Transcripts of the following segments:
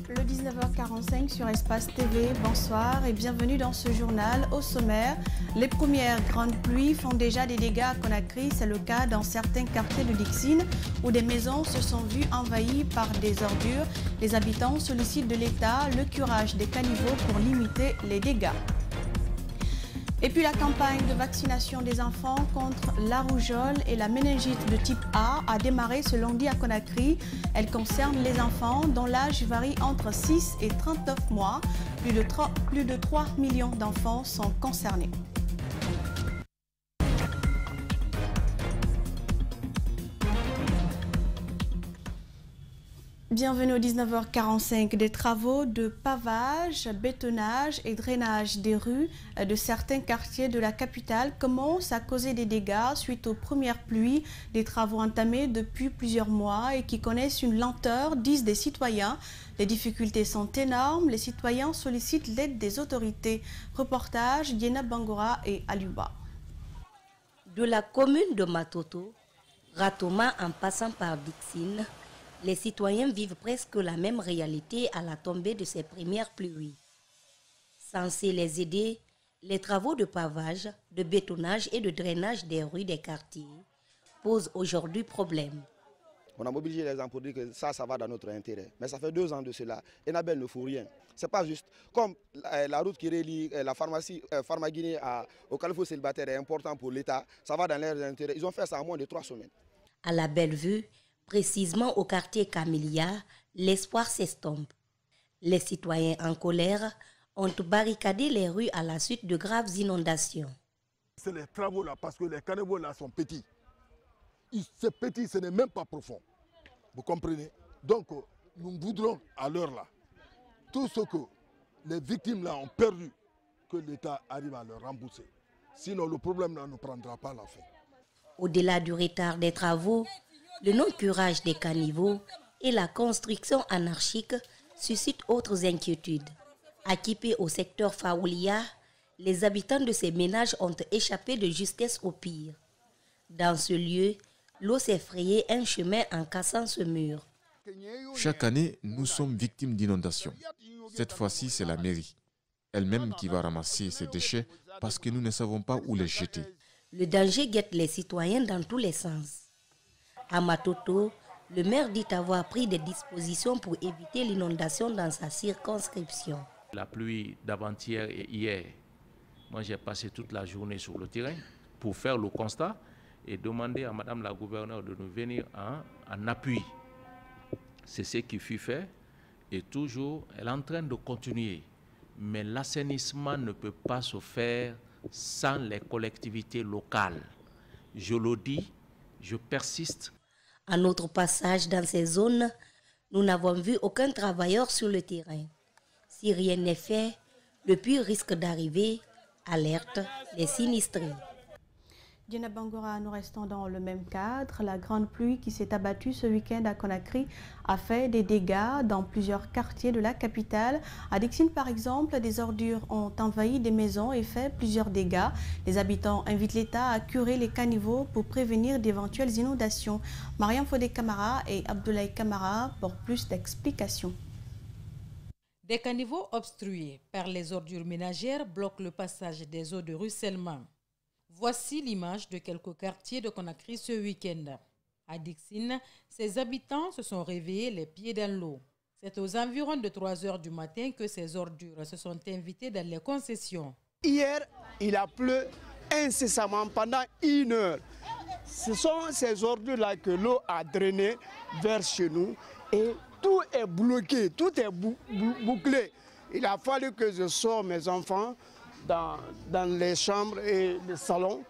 Le 19h45 sur Espace TV, bonsoir et bienvenue dans ce journal. Au sommaire, les premières grandes pluies font déjà des dégâts à Conakry. C'est le cas dans certains quartiers de Dixine où des maisons se sont vues envahies par des ordures. Les habitants sollicitent de l'État le curage des caniveaux pour limiter les dégâts. Et puis la campagne de vaccination des enfants contre la rougeole et la méningite de type A a démarré ce lundi à Conakry. Elle concerne les enfants dont l'âge varie entre 6 et 39 mois. Plus de 3 millions d'enfants sont concernés. Bienvenue au 19h45. Des travaux de pavage, bétonnage et drainage des rues de certains quartiers de la capitale commencent à causer des dégâts suite aux premières pluies. Des travaux entamés depuis plusieurs mois et qui connaissent une lenteur, disent des citoyens. Les difficultés sont énormes. Les citoyens sollicitent l'aide des autorités. Reportage Diena Bangora et Aliouba. De la commune de Matoto, Ratoma en passant par Dixine, les citoyens vivent presque la même réalité à la tombée de ces premières pluies. Censés les aider, les travaux de pavage, de bétonnage et de drainage des rues des quartiers posent aujourd'hui problème. On a mobilisé les gens pour dire que ça va dans notre intérêt. Mais ça fait 2 ans de cela. Et Nabel ne faut rien. C'est pas juste. Comme la route qui relie la pharmacie Pharmaguinée au Califo célibataire est importante pour l'État, ça va dans leur intérêt. Ils ont fait ça en moins de 3 semaines. À la Bellevue, précisément au quartier Camélia, l'espoir s'estompe. Les citoyens en colère ont barricadé les rues à la suite de graves inondations. C'est les travaux là, parce que les caniveaux là sont petits. C'est petit, ce n'est même pas profond. Vous comprenez? Donc, nous voudrons à l'heure là, tout ce que les victimes là ont perdu, que l'État arrive à leur rembourser. Sinon, le problème là ne prendra pas la fin. Au-delà du retard des travaux, le non-curage des caniveaux et la construction anarchique suscitent autres inquiétudes. Équipés au secteur Faoulia, les habitants de ces ménages ont échappé de justesse au pire. Dans ce lieu, l'eau s'est frayé un chemin en cassant ce mur. Chaque année, nous sommes victimes d'inondations. Cette fois-ci, c'est la mairie elle-même qui va ramasser ces déchets parce que nous ne savons pas où les jeter. Le danger guette les citoyens dans tous les sens. À Matoto, le maire dit avoir pris des dispositions pour éviter l'inondation dans sa circonscription. La pluie d'avant-hier et hier, moi j'ai passé toute la journée sur le terrain pour faire le constat et demander à Madame la gouverneure de nous venir en appui. C'est ce qui fut fait et toujours elle est en train de continuer. Mais l'assainissement ne peut pas se faire sans les collectivités locales. Je le dis, je persiste. À notre passage dans ces zones, nous n'avons vu aucun travailleur sur le terrain. Si rien n'est fait, le pire risque d'arriver, alerte les sinistrés. Diena Bangora, nous restons dans le même cadre. La grande pluie qui s'est abattue ce week-end à Conakry a fait des dégâts dans plusieurs quartiers de la capitale. À Dixine, par exemple, des ordures ont envahi des maisons et fait plusieurs dégâts. Les habitants invitent l'État à curer les caniveaux pour prévenir d'éventuelles inondations. Mariam Fodé Camara et Abdoulaye Camara pour plus d'explications. Des caniveaux obstrués par les ordures ménagères bloquent le passage des eaux de ruissellement. Voici l'image de quelques quartiers de Conakry ce week-end. À Dixine, ses habitants se sont réveillés les pieds dans l'eau. C'est aux environs de 3 heures du matin que ces ordures se sont invitées dans les concessions. Hier, il a plu incessamment pendant 1 heure. Ce sont ces ordures-là que l'eau a drainé vers chez nous et tout est bloqué, tout est bouclé. Il a fallu que je sorte mes enfants dans les chambres et les salons.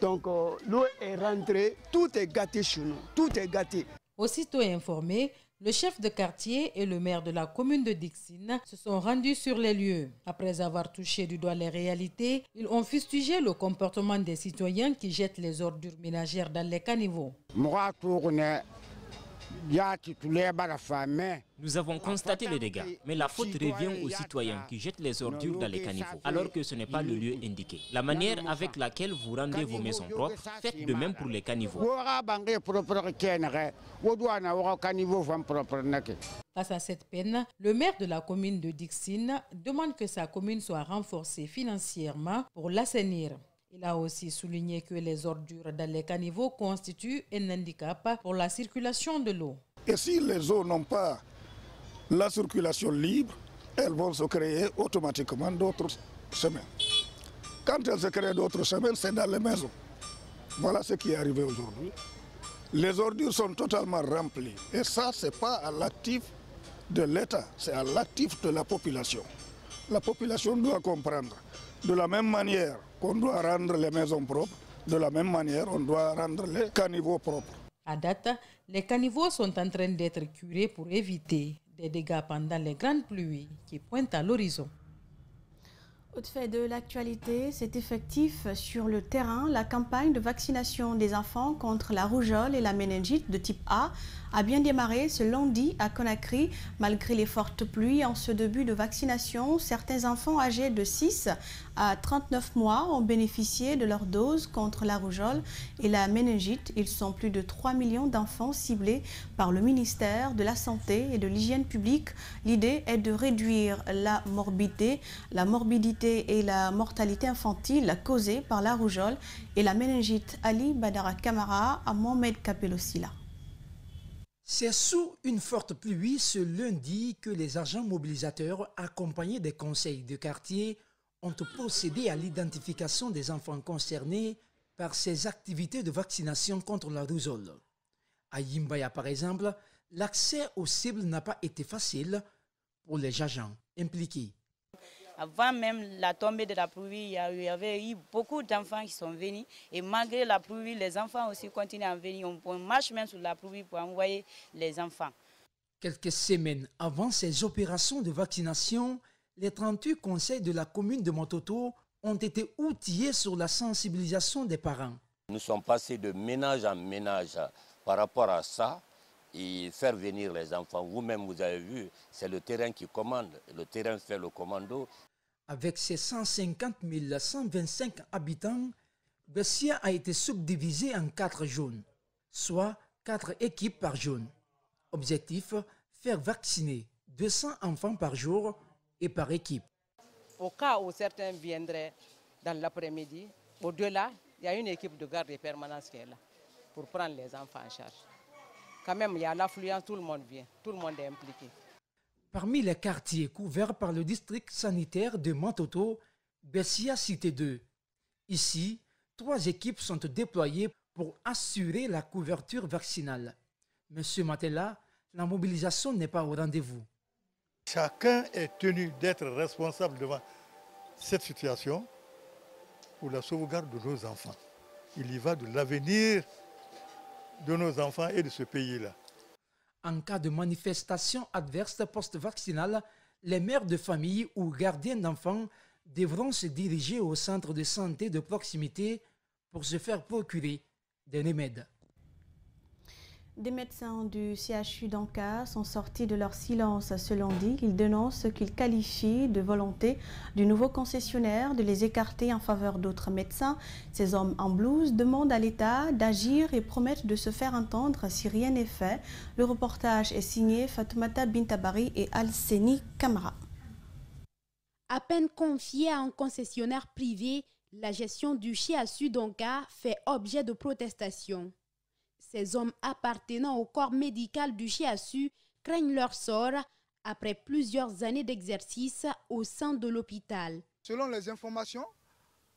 Donc l'eau est rentrée, tout est gâté chez nous, tout est gâté. Aussitôt informés, le chef de quartier et le maire de la commune de Dixine se sont rendus sur les lieux. Après avoir touché du doigt les réalités, ils ont fustigé le comportement des citoyens qui jettent les ordures ménagères dans les caniveaux. Nous avons constaté les dégâts, mais la faute revient aux citoyens qui jettent les ordures dans les caniveaux, alors que ce n'est pas le lieu indiqué. La manière avec laquelle vous rendez vos maisons propres, faites de même pour les caniveaux. Face à cette peine, le maire de la commune de Dixine demande que sa commune soit renforcée financièrement pour l'assainir. Il a aussi souligné que les ordures dans les caniveaux constituent un handicap pour la circulation de l'eau. Et si les eaux n'ont pas la circulation libre, elles vont se créer automatiquement d'autres chemins. Quand elles se créent d'autres chemins, c'est dans les maisons. Voilà ce qui est arrivé aujourd'hui. Les ordures sont totalement remplies. Et ça, ce n'est pas à l'actif de l'État, c'est à l'actif de la population. La population doit comprendre. De la même manière qu'on doit rendre les maisons propres, de la même manière on doit rendre les caniveaux propres. À date, les caniveaux sont en train d'être curés pour éviter des dégâts pendant les grandes pluies qui pointent à l'horizon. Autre fait de l'actualité, c'est effectif sur le terrain. La campagne de vaccination des enfants contre la rougeole et la méningite de type A a bien démarré ce lundi à Conakry. Malgré les fortes pluies en ce début de vaccination, certains enfants âgés de 6 à 39 mois ont bénéficié de leur dose contre la rougeole et la méningite. Ils sont plus de 3 millions d'enfants ciblés par le ministère de la Santé et de l'Hygiène publique. L'idée est de réduire la morbidité et la mortalité infantile causée par la rougeole et la méningite. Ali Badara Kamara à Mohamed Kapelosila. C'est sous une forte pluie ce lundi que les agents mobilisateurs, accompagnés des conseils de quartier, ont procédé à l'identification des enfants concernés par ces activités de vaccination contre la rougeole. À Yimbaya, par exemple, l'accès aux cibles n'a pas été facile pour les agents impliqués. Avant même la tombée de la pluie, il y avait eu beaucoup d'enfants qui sont venus. Et malgré la pluie, les enfants aussi continuent à venir. On marche même sur la pluie pour envoyer les enfants. Quelques semaines avant ces opérations de vaccination, les 38 conseils de la commune de Mototo ont été outillés sur la sensibilisation des parents. Nous sommes passés de ménage en ménage par rapport à ça et faire venir les enfants. Vous-même, vous avez vu, c'est le terrain qui commande. Le terrain fait le commando. Avec ses 150 125 habitants, Bessia a été subdivisé en 4 zones, soit 4 équipes par zone. Objectif, faire vacciner 200 enfants par jour et par équipe. Au cas où certains viendraient dans l'après-midi, au-delà, il y a une équipe de garde et permanence qui est là pour prendre les enfants en charge. Quand même, il y a l'affluence, tout le monde vient, tout le monde est impliqué. Parmi les quartiers couverts par le district sanitaire de Mototo, Bessia Cité 2. Ici, 3 équipes sont déployées pour assurer la couverture vaccinale. Monsieur Matella, la mobilisation n'est pas au rendez-vous. Chacun est tenu d'être responsable devant cette situation pour la sauvegarde de nos enfants. Il y va de l'avenir de nos enfants et de ce pays-là. En cas de manifestation adverse post-vaccinale, les mères de famille ou gardiens d'enfants devront se diriger au centre de santé de proximité pour se faire procurer des remèdes. Des médecins du CHU d'Anka sont sortis de leur silence ce lundi. Ils dénoncent ce qu'ils qualifient de volonté du nouveau concessionnaire de les écarter en faveur d'autres médecins. Ces hommes en blouse demandent à l'État d'agir et promettent de se faire entendre si rien n'est fait. Le reportage est signé Fatoumata Bintabari et Al-Seni Kamara. À peine confiée à un concessionnaire privé, la gestion du CHU d'Anka fait objet de protestations. Ces hommes appartenant au corps médical du CHU craignent leur sort après plusieurs années d'exercice au sein de l'hôpital. Selon les informations,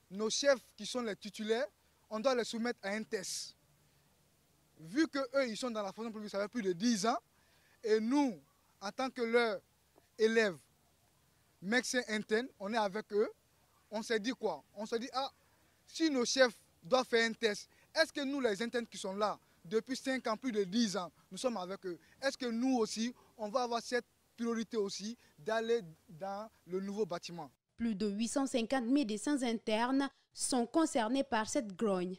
nos chefs qui sont les titulaires, on doit les soumettre à un test. Vu qu'eux, ils sont dans la fonction publique, ça fait plus de 10 ans, et nous, en tant que leurs élèves, médecins internes, on est avec eux, on s'est dit quoi? On s'est dit, si nos chefs doivent faire un test, est-ce que nous, les internes qui sont là, depuis 5 ans, plus de 10 ans, nous sommes avec eux. Est-ce que nous aussi, on va avoir cette priorité aussi d'aller dans le nouveau bâtiment? Plus de 850 médecins internes sont concernés par cette grogne.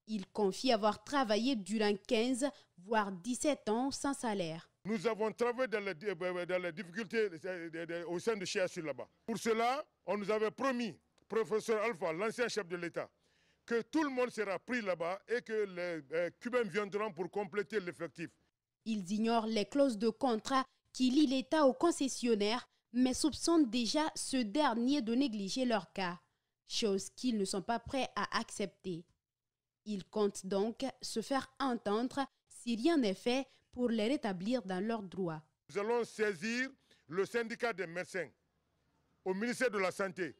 Ils confient avoir travaillé durant 15, voire 17 ans sans salaire. Nous avons travaillé dans les difficultés au sein de CHU là-bas. Pour cela, on nous avait promis, professeur Alpha, l'ancien chef de l'État, que tout le monde sera pris là-bas et que les Cubains viendront pour compléter l'effectif. Ils ignorent les clauses de contrat qui lie l'État au concessionnaire, mais soupçonnent déjà ce dernier de négliger leur cas, chose qu'ils ne sont pas prêts à accepter. Ils comptent donc se faire entendre si rien n'est fait pour les rétablir dans leurs droits. Nous allons saisir le syndicat des médecins au ministère de la Santé,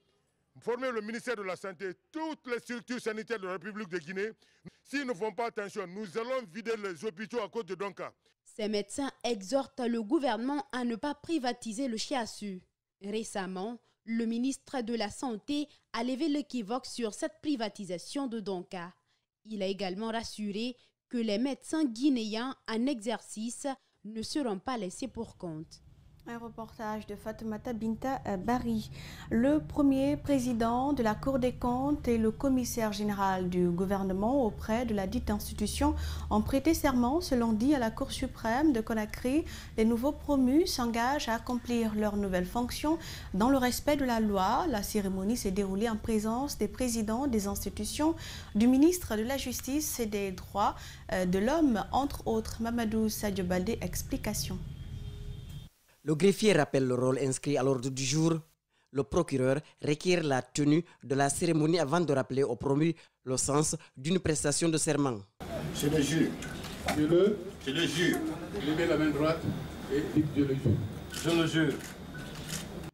former le ministère de la Santé, toutes les structures sanitaires de la République de Guinée. S'ils ne font pas attention, nous allons vider les hôpitaux à cause de Donka. Ces médecins exhortent le gouvernement à ne pas privatiser le CHASU. Récemment, le ministre de la Santé a levé l'équivoque sur cette privatisation de Donka. Il a également rassuré que les médecins guinéens en exercice ne seront pas laissés pour compte. Un reportage de Fatoumata Binta Bari. Le premier président de la Cour des comptes et le commissaire général du gouvernement auprès de la dite institution ont prêté serment ce lundi à la Cour suprême de Conakry. Les nouveaux promus s'engagent à accomplir leurs nouvelles fonctions dans le respect de la loi. La cérémonie s'est déroulée en présence des présidents des institutions, du ministre de la Justice et des Droits de l'Homme, entre autres. Mamadou Sadio Baldé, explication. Le greffier rappelle le rôle inscrit à l'ordre du jour. Le procureur requiert la tenue de la cérémonie avant de rappeler aux promus le sens d'une prestation de serment. Je le jure. Je le jure. Levez la main droite et dites je le jure. Je le jure.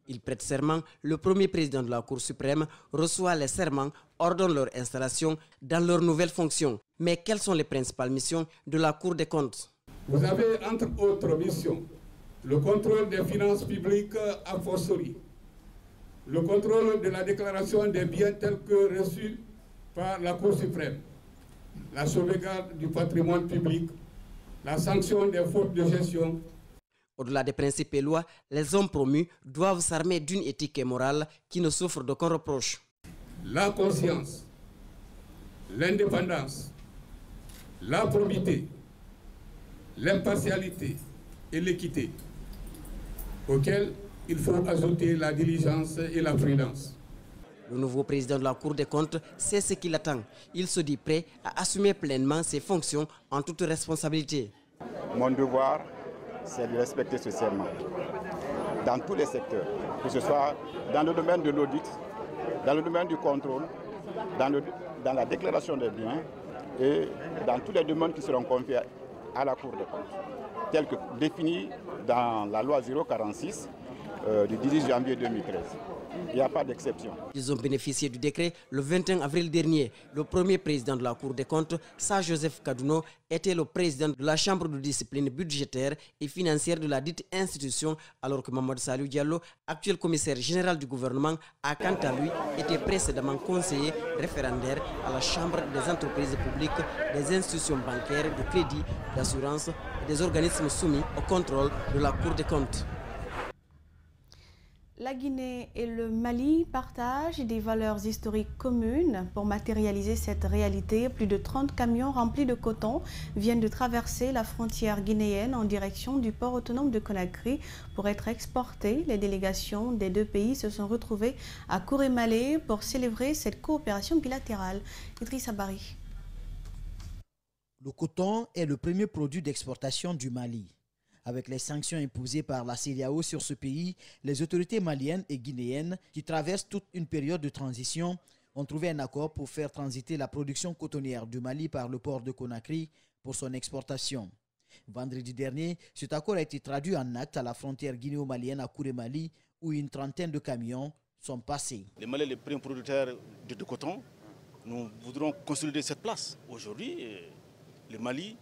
Il prête serment. Le premier président de la Cour suprême reçoit les serments, ordonne leur installation dans leurs nouvelles fonctions. Mais quelles sont les principales missions de la Cour des comptes? Vous avez entre autres missions le contrôle des finances publiques a fortiori, le contrôle de la déclaration des biens tels que reçus par la Cour suprême, la sauvegarde du patrimoine public, la sanction des fautes de gestion. Au-delà des principes et lois, les hommes promus doivent s'armer d'une éthique et morale qui ne souffre d'aucun reproche. La conscience, l'indépendance, la probité, l'impartialité et l'équité, auquel il faut ajouter la diligence et la prudence. Le nouveau président de la Cour des comptes sait ce qu'il attend. Il se dit prêt à assumer pleinement ses fonctions en toute responsabilité. Mon devoir, c'est de respecter ce serment dans tous les secteurs, que ce soit dans le domaine de l'audit, dans le domaine du contrôle, dans la déclaration des biens et dans tous les demandes qui seront confiées à la Cour des comptes, telles que définies dans la loi 046 du 18 janvier 2013. Il n'y a pas d'exception. Ils ont bénéficié du décret le 21 avril dernier. Le premier président de la Cour des comptes, Sir Joseph Kadouno, était le président de la Chambre de discipline budgétaire et financière de la dite institution, alors que Mamadou Salou Diallo, actuel commissaire général du gouvernement, a quant à lui été précédemment conseiller référendaire à la Chambre des entreprises publiques, des institutions bancaires, de crédit, d'assurance et des organismes soumis au contrôle de la Cour des comptes. La Guinée et le Mali partagent des valeurs historiques communes. Pour matérialiser cette réalité, plus de 30 camions remplis de coton viennent de traverser la frontière guinéenne en direction du port autonome de Conakry pour être exportés. Les délégations des deux pays se sont retrouvées à Kourémalé pour célébrer cette coopération bilatérale. Idrissa Bari. Le coton est le premier produit d'exportation du Mali. Avec les sanctions imposées par la CEDEAO sur ce pays, les autorités maliennes et guinéennes, qui traversent toute une période de transition, ont trouvé un accord pour faire transiter la production cotonnière du Mali par le port de Conakry pour son exportation. Vendredi dernier, cet accord a été traduit en acte à la frontière guinéo-malienne à Kourémali, où une trentaine de camions sont passés. Les Maliens, les premiers producteurs de coton, nous voudrons consolider cette place. Aujourd'hui, le Mali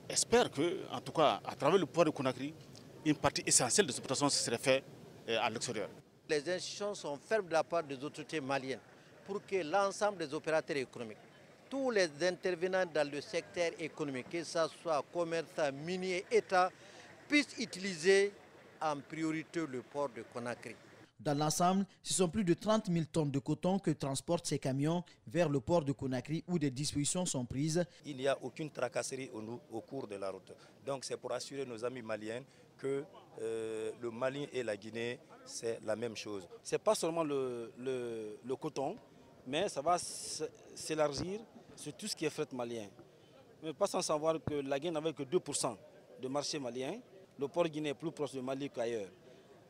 espère que, en tout cas, à travers le port de Conakry, une partie essentielle de cette production serait faite à l'extérieur. Les institutions sont fermes de la part des autorités maliennes pour que l'ensemble des opérateurs économiques, tous les intervenants dans le secteur économique, que ce soit commerçants, miniers, État, puissent utiliser en priorité le port de Conakry. Dans l'ensemble, ce sont plus de 30 000 tonnes de coton que transportent ces camions vers le port de Conakry où des dispositions sont prises. Il n'y a aucune tracasserie au cours de la route. Donc c'est pour assurer nos amis maliens que le Mali et la Guinée, c'est la même chose. Ce n'est pas seulement le coton, mais ça va s'élargir sur tout ce qui est fret malien. Mais pas sans savoir que la Guinée n'avait que 2% de marché malien le port guinéen est plus proche du Mali qu'ailleurs.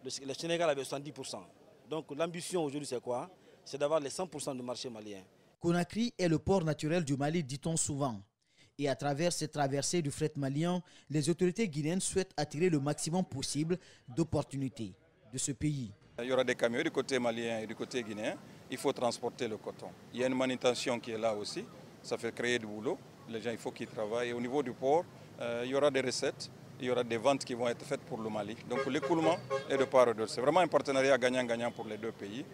Le Sénégal avait 70%. Donc l'ambition aujourd'hui c'est quoi? C'est d'avoir les 100% du marché malien. Conakry est le port naturel du Mali, dit-on souvent. Et à travers cette traversée du fret malien, les autorités guinéennes souhaitent attirer le maximum possible d'opportunités de ce pays. Il y aura des camions du côté malien et du côté guinéen. Il faut transporter le coton. Il y a une manutention qui est là aussi. Ça fait créer du boulot. Les gens, il faut qu'ils travaillent. Et au niveau du port, il y aura des recettes. Il y aura des ventes qui vont être faites pour le Mali. Donc l'écoulement est de part et d'autre. C'est vraiment un partenariat gagnant-gagnant pour les deux pays.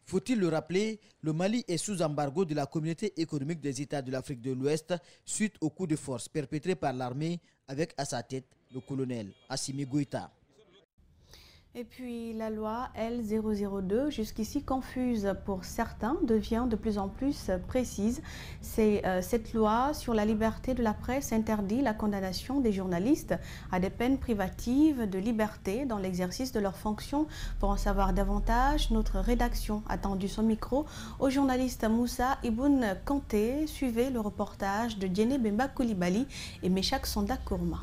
Faut-il le rappeler, le Mali est sous embargo de la communauté économique des États de l'Afrique de l'Ouest suite au coup de force perpétré par l'armée avec à sa tête le colonel Assimi Goïta. Et puis la loi L002, jusqu'ici confuse pour certains, devient de plus en plus précise. Cette loi sur la liberté de la presse interdit la condamnation des journalistes à des peines privatives de liberté dans l'exercice de leurs fonctions. Pour en savoir davantage, notre rédaction a tendu son micro au journaliste Moussa Iboun Kanté. Suivez le reportage de Diéné Bemba Koulibaly et Meshak Sonda Kourma.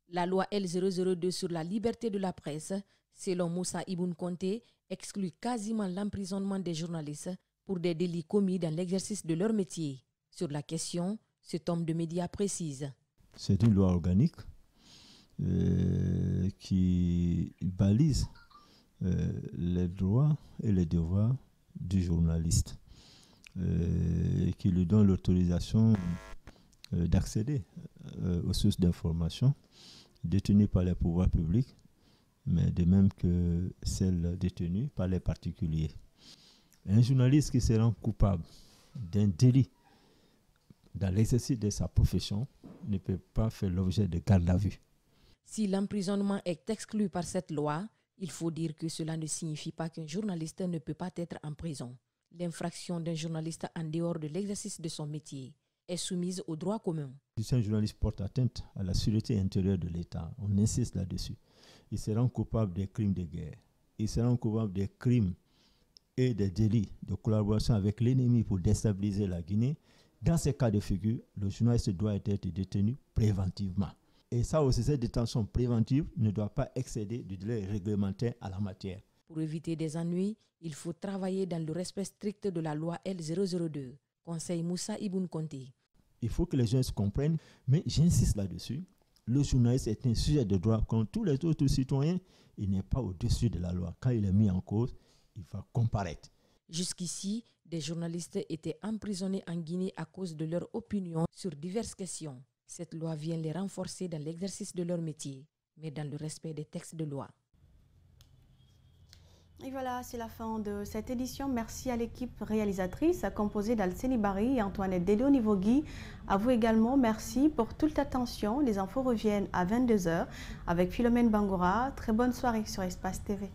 La loi L002 sur la liberté de la presse, selon Moussa Iboun Kanté, exclut quasiment l'emprisonnement des journalistes pour des délits commis dans l'exercice de leur métier. Sur la question, cet homme de médias précise. C'est une loi organique qui balise les droits et les devoirs du journaliste, qui lui donne l'autorisation d'accéder aux sources d'information détenues par les pouvoirs publics, mais de même que celles détenues par les particuliers. Un journaliste qui se rend coupable d'un délit dans l'exercice de sa profession ne peut pas faire l'objet de garde à vue. Si l'emprisonnement est exclu par cette loi, il faut dire que cela ne signifie pas qu'un journaliste ne peut pas être en prison. L'infraction d'un journaliste en dehors de l'exercice de son métier est soumise au droit commun. Si un journaliste porte atteinte à la sûreté intérieure de l'État, on insiste là-dessus. Il se rend coupable des crimes de guerre. Il se rend coupable des crimes et des délits de collaboration avec l'ennemi pour déstabiliser la Guinée. Dans ces cas de figure, le journaliste doit être détenu préventivement. Et ça aussi, cette détention préventive ne doit pas excéder du délai réglementaire à la matière. Pour éviter des ennuis, il faut travailler dans le respect strict de la loi L002. Conseil Moussa Iboun Kanté. Il faut que les gens se comprennent, mais j'insiste là-dessus. Le journaliste est un sujet de droit comme tous les autres citoyens. Il n'est pas au-dessus de la loi. Quand il est mis en cause, il va comparaître. Jusqu'ici, des journalistes étaient emprisonnés en Guinée à cause de leur opinion sur diverses questions. Cette loi vient les renforcer dans l'exercice de leur métier, mais dans le respect des textes de loi. Et voilà, c'est la fin de cette édition. Merci à l'équipe réalisatrice composée d'Alceni Barry et Antoinette Dédé-Nivogui. À vous également, merci pour toute l'attention. Les infos reviennent à 22h avec Philomène Bangoura. Très bonne soirée sur Espace TV.